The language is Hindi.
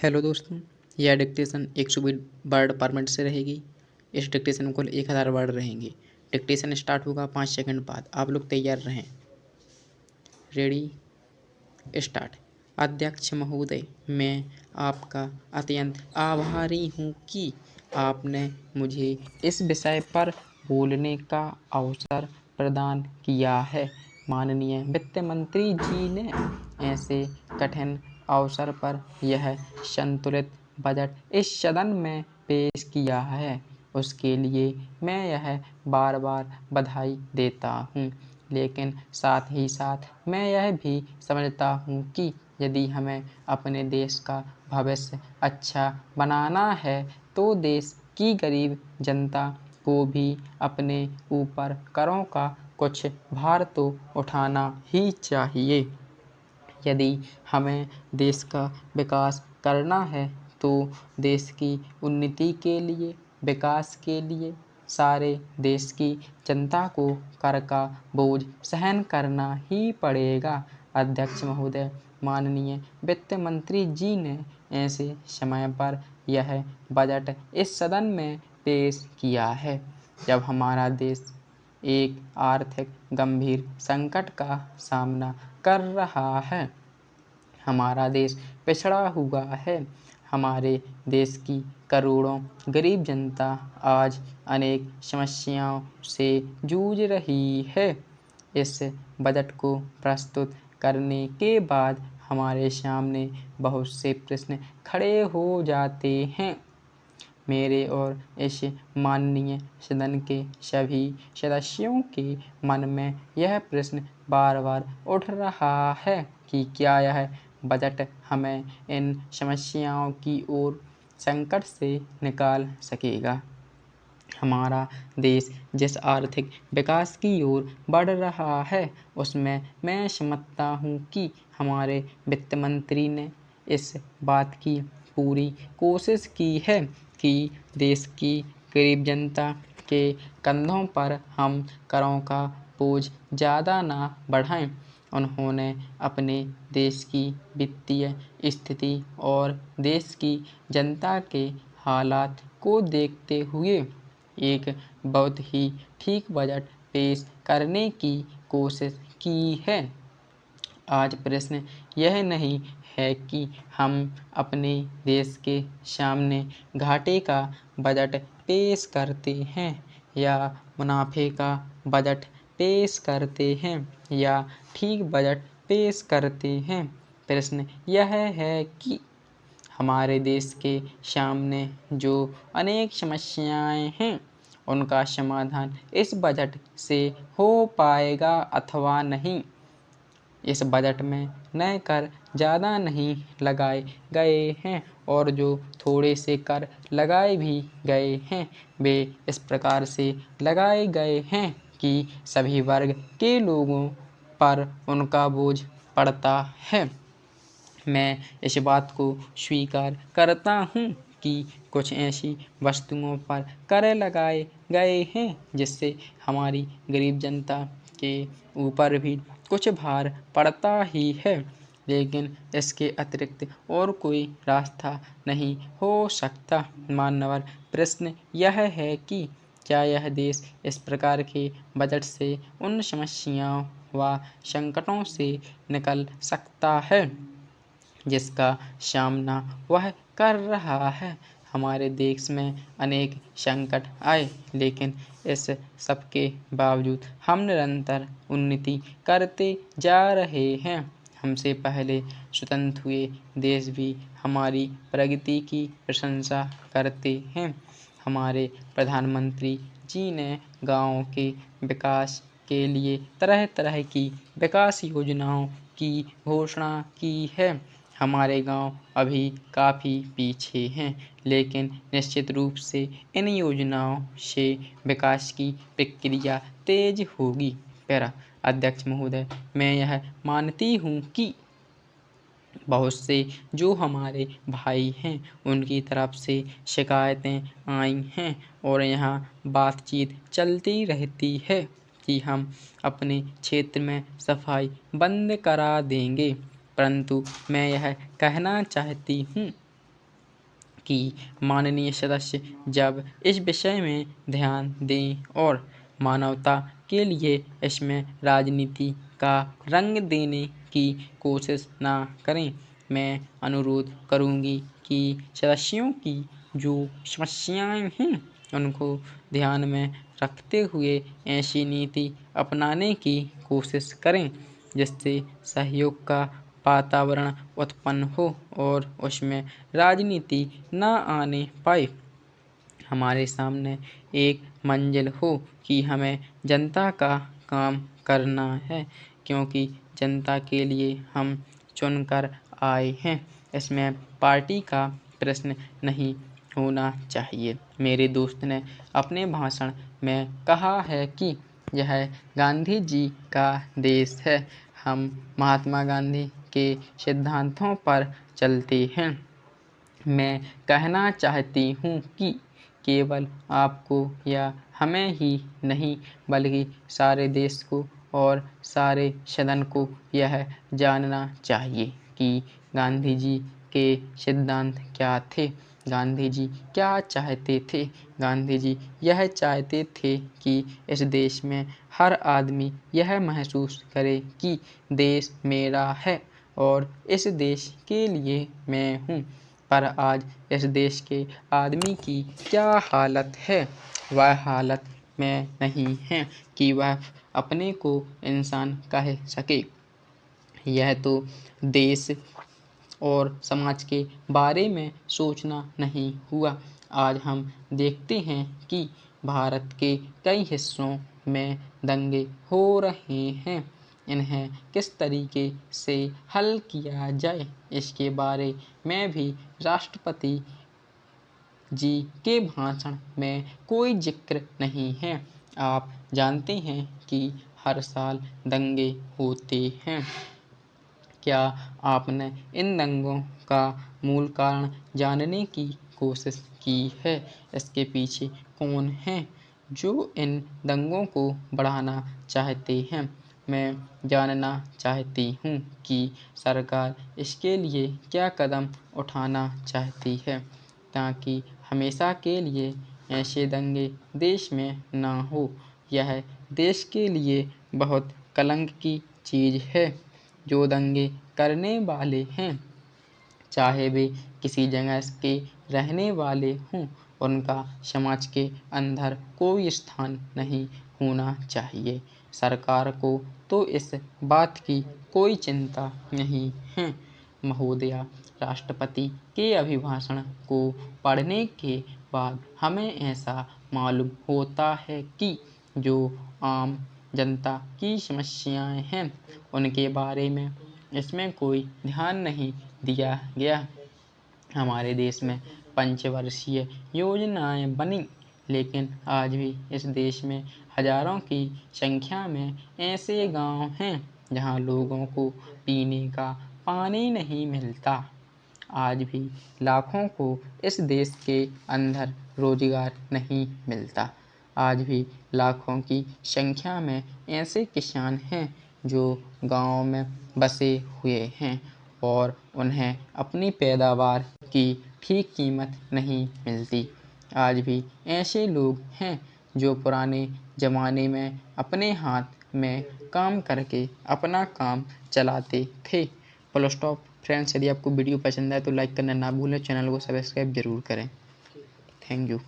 हेलो दोस्तों, यह डिक्टेशन 120 वर्ड पर मिनट से रहेगी। इस डिक्टेशन में कुल 1000 वर्ड रहेंगे। डिक्टेशन स्टार्ट होगा 5 सेकंड बाद। आप लोग तैयार रहें। Ready, start. अध्यक्ष महोदय, मैं आपका अत्यंत आभारी हूँ कि आपने मुझे इस विषय पर बोलने का अवसर प्रदान किया है। माननीय वित्त मंत्री जी ने ऐसे कठिन अवसर पर यह संतुलित बजट इस सदन में पेश किया है, उसके लिए मैं यह बार बार बधाई देता हूँ। लेकिन साथ ही साथ मैं यह भी समझता हूँ कि यदि हमें अपने देश का भविष्य अच्छा बनाना है तो देश की गरीब जनता को भी अपने ऊपर करों का कुछ भार तो उठाना ही चाहिए। यदि हमें देश का विकास करना है तो देश की उन्नति के लिए, विकास के लिए सारे देश की जनता को कर का बोझ सहन करना ही पड़ेगा। अध्यक्ष महोदय, माननीय वित्त मंत्री जी ने ऐसे समय पर यह बजट इस सदन में पेश किया है जब हमारा देश एक आर्थिक गंभीर संकट का सामना कर रहा है। हमारा देश पिछड़ा हुआ है। हमारे देश की करोड़ों गरीब जनता आज अनेक समस्याओं से जूझ रही है। इस बजट को प्रस्तुत करने के बाद हमारे सामने बहुत से प्रश्न खड़े हो जाते हैं। मेरे और इस माननीय सदन के सभी सदस्यों के मन में यह प्रश्न बार बार उठ रहा है कि क्या यह बजट हमें इन समस्याओं की ओर संकट से निकाल सकेगा। हमारा देश जिस आर्थिक विकास की ओर बढ़ रहा है उसमें मैं समझता हूँ कि हमारे वित्त मंत्री ने इस बात की पूरी कोशिश की है कि देश की गरीब जनता के कंधों पर हम करों का बोझ ज़्यादा ना बढ़ाएं। उन्होंने अपने देश की वित्तीय स्थिति और देश की जनता के हालात को देखते हुए एक बहुत ही ठीक बजट पेश करने की कोशिश की है। आज प्रश्न यह नहीं है कि हम अपने देश के सामने घाटे का बजट पेश करते हैं या मुनाफे का बजट पेश करते हैं या ठीक बजट पेश करते हैं। प्रश्न यह है कि हमारे देश के सामने जो अनेक समस्याएं हैं उनका समाधान इस बजट से हो पाएगा अथवा नहीं। इस बजट में नए कर ज़्यादा नहीं लगाए गए हैं और जो थोड़े से कर लगाए भी गए हैं वे इस प्रकार से लगाए गए हैं कि सभी वर्ग के लोगों पर उनका बोझ पड़ता है। मैं इस बात को स्वीकार करता हूँ कि कुछ ऐसी वस्तुओं पर कर लगाए गए हैं जिससे हमारी गरीब जनता के ऊपर भी कुछ भार पड़ता ही है, लेकिन इसके अतिरिक्त और कोई रास्ता नहीं हो सकता। मान्यवर, प्रश्न यह है कि क्या यह देश इस प्रकार के बजट से उन समस्याओं व संकटों से निकल सकता है जिसका सामना वह कर रहा है। हमारे देश में अनेक संकट आए, लेकिन इस सब के बावजूद हम निरंतर उन्नति करते जा रहे हैं। हमसे पहले स्वतंत्र हुए देश भी हमारी प्रगति की प्रशंसा करते हैं। हमारे प्रधानमंत्री जी ने गाँवों के विकास के लिए तरह तरह की विकास योजनाओं की घोषणा की है। हमारे गांव अभी काफ़ी पीछे हैं, लेकिन निश्चित रूप से इन योजनाओं से विकास की प्रक्रिया तेज होगी। पैरा, अध्यक्ष महोदय, मैं यह मानती हूँ कि बहुत से जो हमारे भाई हैं उनकी तरफ से शिकायतें आई हैं और यहाँ बातचीत चलती रहती है कि हम अपने क्षेत्र में सफाई बंद करा देंगे, परंतु मैं यह कहना चाहती हूँ कि माननीय सदस्य जब इस विषय में ध्यान दें और मानवता के लिए इसमें राजनीति का रंग देने की कोशिश ना करें। मैं अनुरोध करूंगी कि सदस्यों की जो समस्याएं हैं उनको ध्यान में रखते हुए ऐसी नीति अपनाने की कोशिश करें जिससे सहयोग का वातावरण उत्पन्न हो और उसमें राजनीति न आने पाए। हमारे सामने एक मंजिल हो कि हमें जनता का काम करना है, क्योंकि जनता के लिए हम चुनकर आए हैं। इसमें पार्टी का प्रश्न नहीं होना चाहिए। मेरे दोस्त ने अपने भाषण में कहा है कि यह गांधी जी का देश है। हम महात्मा गांधी के सिद्धांतों पर चलते हैं। मैं कहना चाहती हूँ कि केवल आपको या हमें ही नहीं बल्कि सारे देश को और सारे सदन को यह जानना चाहिए कि गांधी जी के सिद्धांत क्या थे। गांधी जी क्या चाहते थे। गांधी जी यह चाहते थे कि इस देश में हर आदमी यह महसूस करे कि देश मेरा है और इस देश के लिए मैं हूँ। पर आज इस देश के आदमी की क्या हालत है। वह हालत में नहीं है कि वह अपने को इंसान कह सके। यह तो देश और समाज के बारे में सोचना नहीं हुआ। आज हम देखते हैं कि भारत के कई हिस्सों में दंगे हो रहे हैं। इन्हें किस तरीके से हल किया जाए इसके बारे में भी राष्ट्रपति जी के भाषण में कोई जिक्र नहीं है। आप जानते हैं कि हर साल दंगे होते हैं। क्या आपने इन दंगों का मूल कारण जानने की कोशिश की है। इसके पीछे कौन है जो इन दंगों को बढ़ाना चाहते हैं। मैं जानना चाहती हूँ कि सरकार इसके लिए क्या कदम उठाना चाहती है ताकि हमेशा के लिए ऐसे दंगे देश में ना हो। यह देश के लिए बहुत कलंक की चीज़ है। जो दंगे करने वाले हैं चाहे वे किसी जगह के रहने वाले हों, उनका समाज के अंदर कोई स्थान नहीं होना चाहिए। सरकार को तो इस बात की कोई चिंता नहीं है। महोदया, राष्ट्रपति के अभिभाषण को पढ़ने के बाद हमें ऐसा मालूम होता है कि जो आम जनता की समस्याएं हैं उनके बारे में इसमें कोई ध्यान नहीं दिया गया। हमारे देश में पंचवर्षीय योजनाएं बनी, लेकिन आज भी इस देश में हजारों की संख्या में ऐसे गांव हैं जहां लोगों को पीने का पानी नहीं मिलता। आज भी लाखों को इस देश के अंदर रोजगार नहीं मिलता। आज भी लाखों की संख्या में ऐसे किसान हैं जो गाँव में बसे हुए हैं और उन्हें अपनी पैदावार की ठीक कीमत नहीं मिलती। आज भी ऐसे लोग हैं जो पुराने ज़माने में अपने हाथ में काम करके अपना काम चलाते थे। Full stop. फ्रेंड्स, यदि आपको वीडियो पसंद आए तो लाइक करना ना भूलें। चैनल को सब्सक्राइब जरूर करें। Thank you.